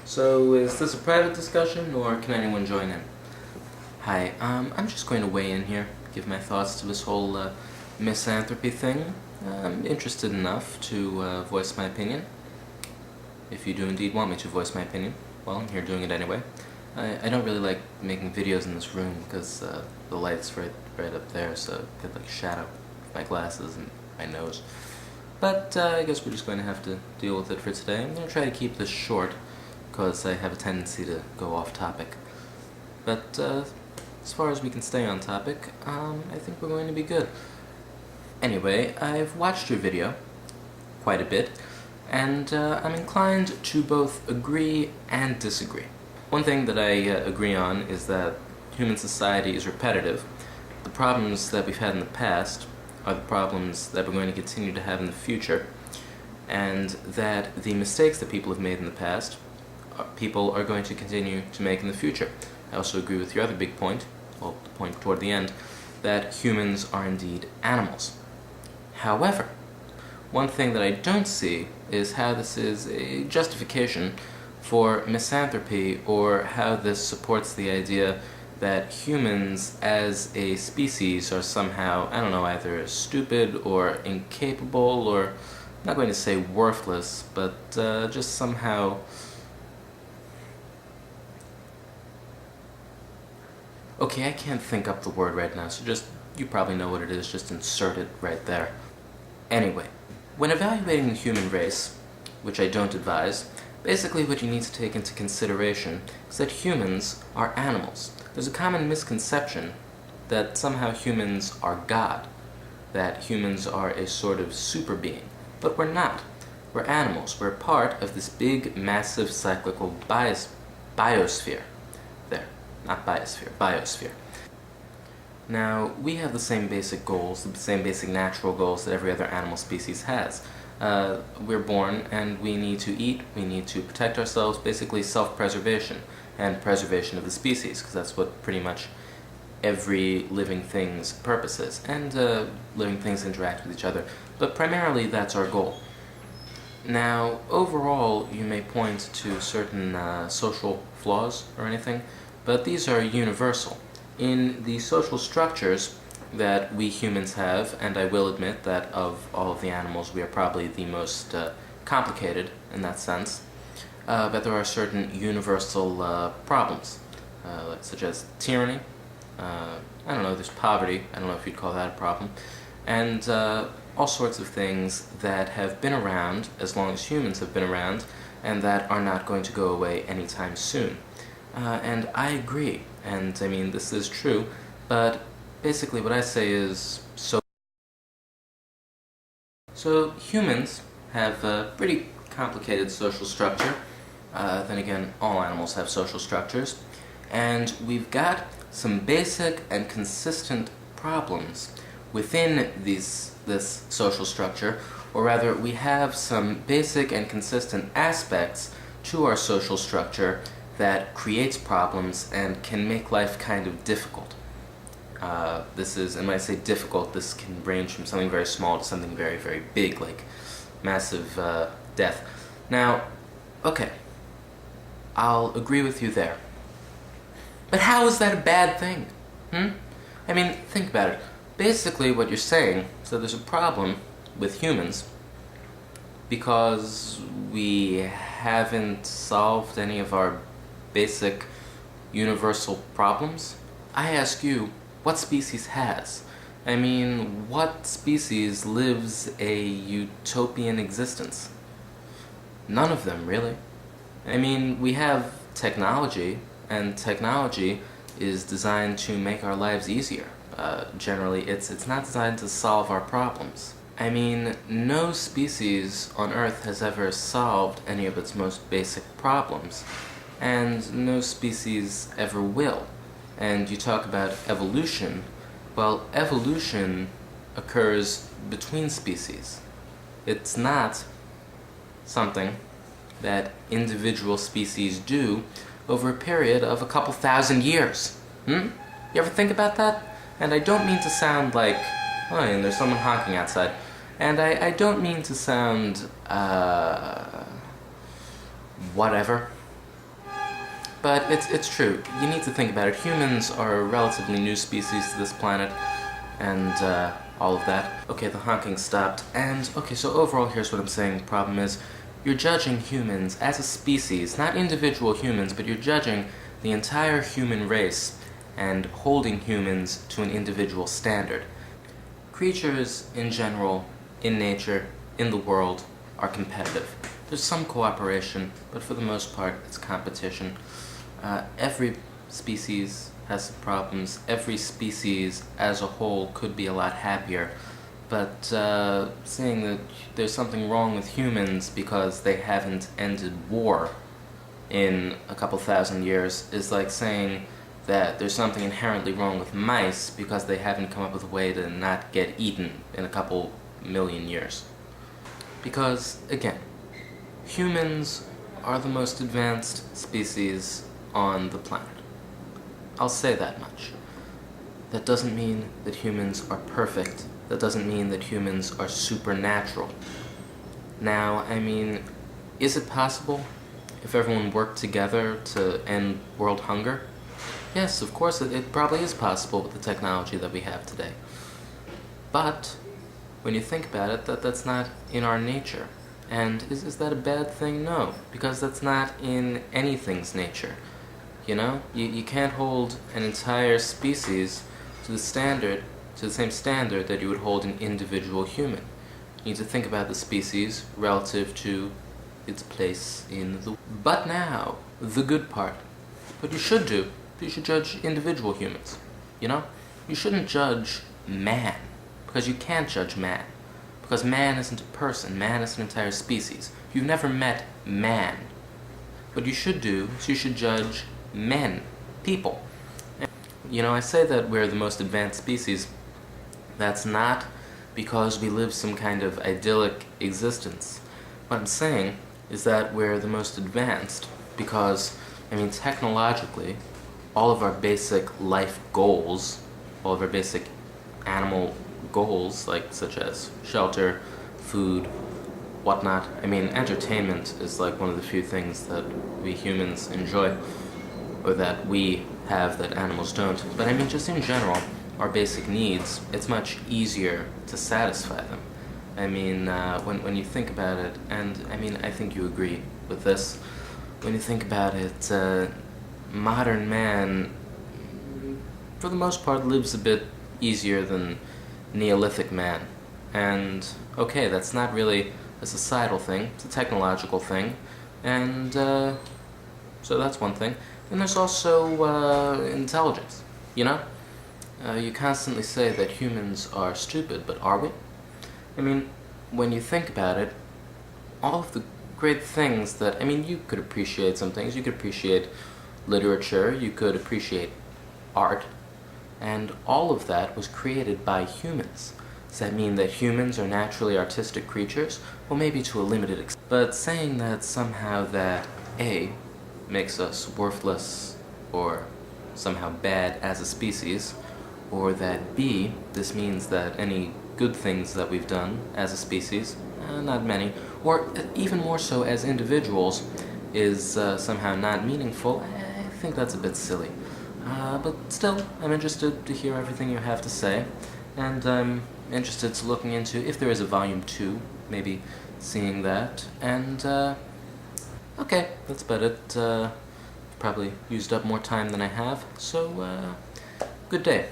So, is this a private discussion, or can anyone join in? Hi, I'm just going to weigh in here, give my thoughts to this whole misanthropy thing. I'm interested enough to voice my opinion. If you do indeed want me to voice my opinion, well, I'm here doing it anyway. I don't really like making videos in this room because the light's right up there, so I get like shadow with my glasses and my nose. But I guess we're just going to have to deal with it for today. I'm going to try to keep this short because I have a tendency to go off topic. But as far as we can stay on topic, I think we're going to be good. Anyway, I've watched your video quite a bit, and I'm inclined to both agree and disagree. One thing that I agree on is that human society is repetitive. The problems that we've had in the past are the problems that we're going to continue to have in the future, and that the mistakes that people have made in the past, people are going to continue to make in the future. I also agree with your other big point, well, the point toward the end, that humans are indeed animals. However, one thing that I don't see is how this is a justification for misanthropy, or how this supports the idea that humans as a species are somehow, I don't know, either stupid or incapable, or I'm not going to say worthless, but just somehow okay, I can't think up the word right now, so just, you probably know what it is, just insert it right there. Anyway, when evaluating the human race, which I don't advise, basically what you need to take into consideration is that humans are animals. There's a common misconception that somehow humans are God, that humans are a sort of super being, but we're not. We're animals. We're part of this big, massive, cyclical biosphere. There. Not biosphere, biosphere. Now, we have the same basic goals, the same basic natural goals that every other animal species has. We're born and we need to eat, we need to protect ourselves, basically self-preservation and preservation of the species, because that's what pretty much every living thing's purpose is. And living things interact with each other, but primarily that's our goal. Now, overall, you may point to certain social flaws or anything, but these are universal. In the social structures that we humans have, and I will admit that of all of the animals we are probably the most complicated in that sense, but there are certain universal problems, such as tyranny, I don't know, there's poverty, I don't know if you'd call that a problem, and all sorts of things that have been around as long as humans have been around, and that are not going to go away anytime soon. And I agree, and I mean, this is true, but basically what I say is, so humans have a pretty complicated social structure. Then again, all animals have social structures, and we've got some basic and consistent problems within this social structure, or rather, we have some basic and consistent aspects to our social structure that creates problems and can make life kind of difficult. This is, and when I say difficult, this can range from something very small to something very, very big, like massive death. Now, okay, I'll agree with you there. But how is that a bad thing? I mean, think about it. Basically, what you're saying is that there's a problem with humans because we haven't solved any of our basic universal problems. I ask you, what species has? I mean, what species lives a utopian existence? None of them, really. I mean, we have technology, and technology is designed to make our lives easier. Generally, it's not designed to solve our problems. I mean, no species on Earth has ever solved any of its most basic problems, and no species ever will. And you talk about evolution, well, evolution occurs between species. It's not something that individual species do over a period of a couple thousand years. You ever think about that? And I don't mean to sound like, oh, and there's someone honking outside. And I don't mean to sound, whatever. But it's true. You need to think about it. Humans are a relatively new species to this planet, and all of that. Okay, the honking stopped. And, okay, so overall, here's what I'm saying. The problem is, you're judging humans as a species, not individual humans, but you're judging the entire human race and holding humans to an individual standard. Creatures, in general, in nature, in the world, are competitive. There's some cooperation, but for the most part, it's competition. Every species has some problems. Every species as a whole could be a lot happier. But saying that there's something wrong with humans because they haven't ended war in a couple thousand years is like saying that there's something inherently wrong with mice because they haven't come up with a way to not get eaten in a couple million years. Because, again, humans are the most advanced species on the planet. I'll say that much. That doesn't mean that humans are perfect. That doesn't mean that humans are supernatural. Now, I mean, is it possible if everyone worked together to end world hunger? Yes, of course, it probably is possible with the technology that we have today. But when you think about it, that's not in our nature. And is that a bad thing? No, because that's not in anything's nature. You know, you can't hold an entire species to the same standard that you would hold an individual human. You need to think about the species relative to its place in the... But now, the good part. What you should do, you should judge individual humans. You know? You shouldn't judge man, because you can't judge man. Because man isn't a person, man is an entire species. You've never met man. What you should do is you should judge men, people. You know, I say that we're the most advanced species. That's not because we live some kind of idyllic existence. What I'm saying is that we're the most advanced because, I mean, technologically, all of our basic life goals, all of our basic animal goals, like such as shelter, food, whatnot. I mean, entertainment is like one of the few things that we humans enjoy, or that we have that animals don't. But I mean, just in general, our basic needs, it's much easier to satisfy them. I mean, when you think about it, and I mean, I think you agree with this, when you think about it, modern man, for the most part, lives a bit easier than Neolithic man. And, okay, that's not really a societal thing, it's a technological thing, and so that's one thing. And there's also intelligence, you know? You constantly say that humans are stupid, but are we? I mean, when you think about it, all of the great things that, I mean, you could appreciate some things. You could appreciate literature, you could appreciate art, and all of that was created by humans. Does that mean that humans are naturally artistic creatures? Well, maybe to a limited extent. But saying that somehow that A makes us worthless or somehow bad as a species, or that B, this means that any good things that we've done as a species, not many, or even more so as individuals, is somehow not meaningful, I think that's a bit silly. But still, I'm interested to hear everything you have to say, and I'm interested to looking into if there is a volume 2, maybe seeing that, and okay, that's about it. Probably used up more time than I have, so good day.